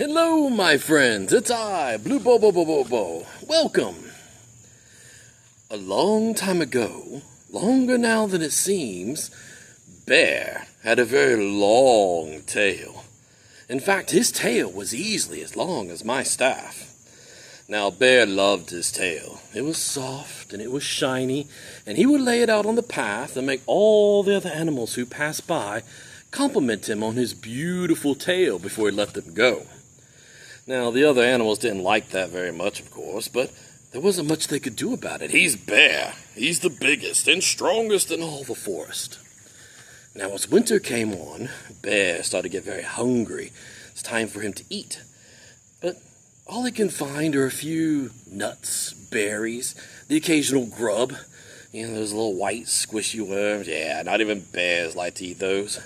Hello, my friends. It's I, Blubobobobo. Welcome. A long time ago, longer now than it seems, Bear had a very long tail. In fact, his tail was easily as long as my staff. Now, Bear loved his tail. It was soft and it was shiny, and he would lay it out on the path and make all the other animals who passed by compliment him on his beautiful tail before he let them go. Now, the other animals didn't like that very much, of course, but there wasn't much they could do about it. He's Bear. He's the biggest and strongest in all the forest. Now, as winter came on, Bear started to get very hungry. It's time for him to eat. But all he can find are a few nuts, berries, the occasional grub. You know, those little white squishy worms. Yeah, not even bears like to eat those.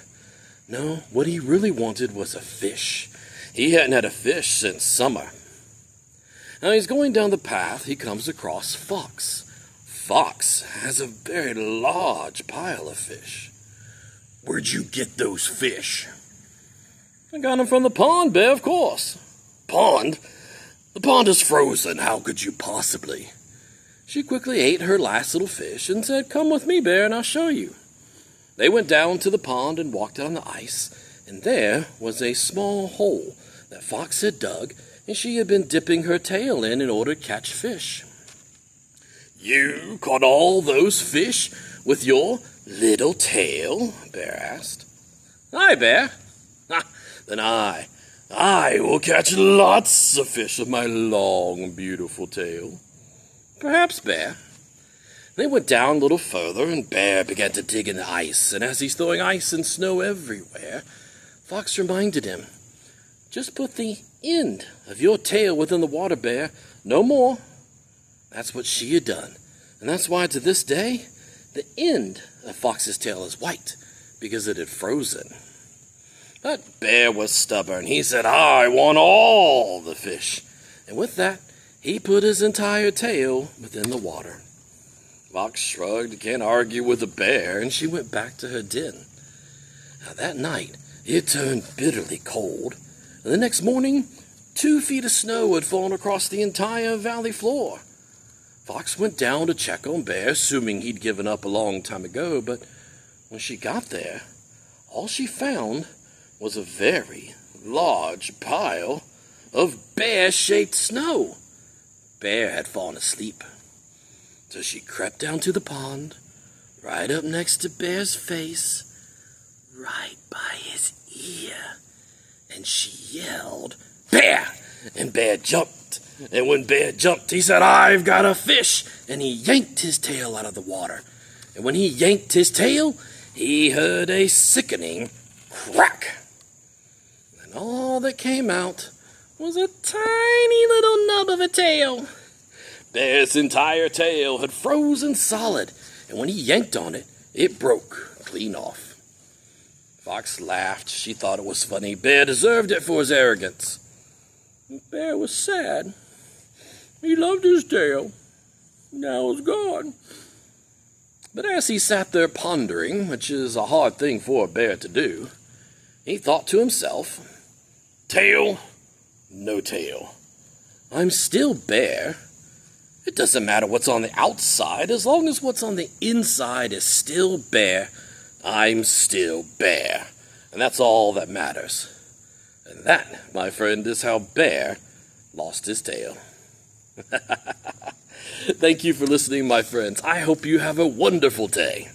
No, what he really wanted was a fish. He hadn't had a fish since summer. Now he's going down the path, he comes across Fox. Fox has a very large pile of fish. "Where'd you get those fish?" "I got them from the pond, Bear, of course." "Pond? The pond is frozen. How could you possibly?" She quickly ate her last little fish and said, "Come with me, Bear, and I'll show you." They went down to the pond and walked on the ice, and there was a small hole that Fox had dug, and she had been dipping her tail in order to catch fish. "You caught all those fish with your little tail?" Bear asked. "Aye, Bear." "Then I will catch lots of fish with my long, beautiful tail." "Perhaps, Bear." They went down a little further, and Bear began to dig in the ice, and as he's throwing ice and snow everywhere, Fox reminded him, "Just put the end of your tail within the water, Bear, no more." That's what she had done, and that's why to this day, the end of Fox's tail is white, because it had frozen. But Bear was stubborn. He said, "I want all the fish." And with that, he put his entire tail within the water. Fox shrugged, can't argue with a bear, and she went back to her den. Now that night, it turned bitterly cold, and the next morning, 2 feet of snow had fallen across the entire valley floor. Fox went down to check on Bear, assuming he'd given up a long time ago, but when she got there, all she found was a very large pile of bear-shaped snow. Bear had fallen asleep. So she crept down to the pond, right up next to Bear's face, right by his ear, and she yelled, "Bear!" And Bear jumped. And when Bear jumped, he said, "I've got a fish!" And he yanked his tail out of the water. And when he yanked his tail, he heard a sickening crack. And all that came out was a tiny little nub of a tail. Bear's entire tail had frozen solid, and when he yanked on it, it broke clean off. Fox laughed. She thought it was funny. Bear deserved it for his arrogance. Bear was sad. He loved his tail. Now it's gone. But as he sat there pondering, which is a hard thing for a bear to do, he thought to himself, "Tail, no tail. I'm still Bear. It doesn't matter what's on the outside, as long as what's on the inside is still Bear. I'm still Bear, and that's all that matters." And that, my friend, is how Bear lost his tail. Thank you for listening, my friends. I hope you have a wonderful day.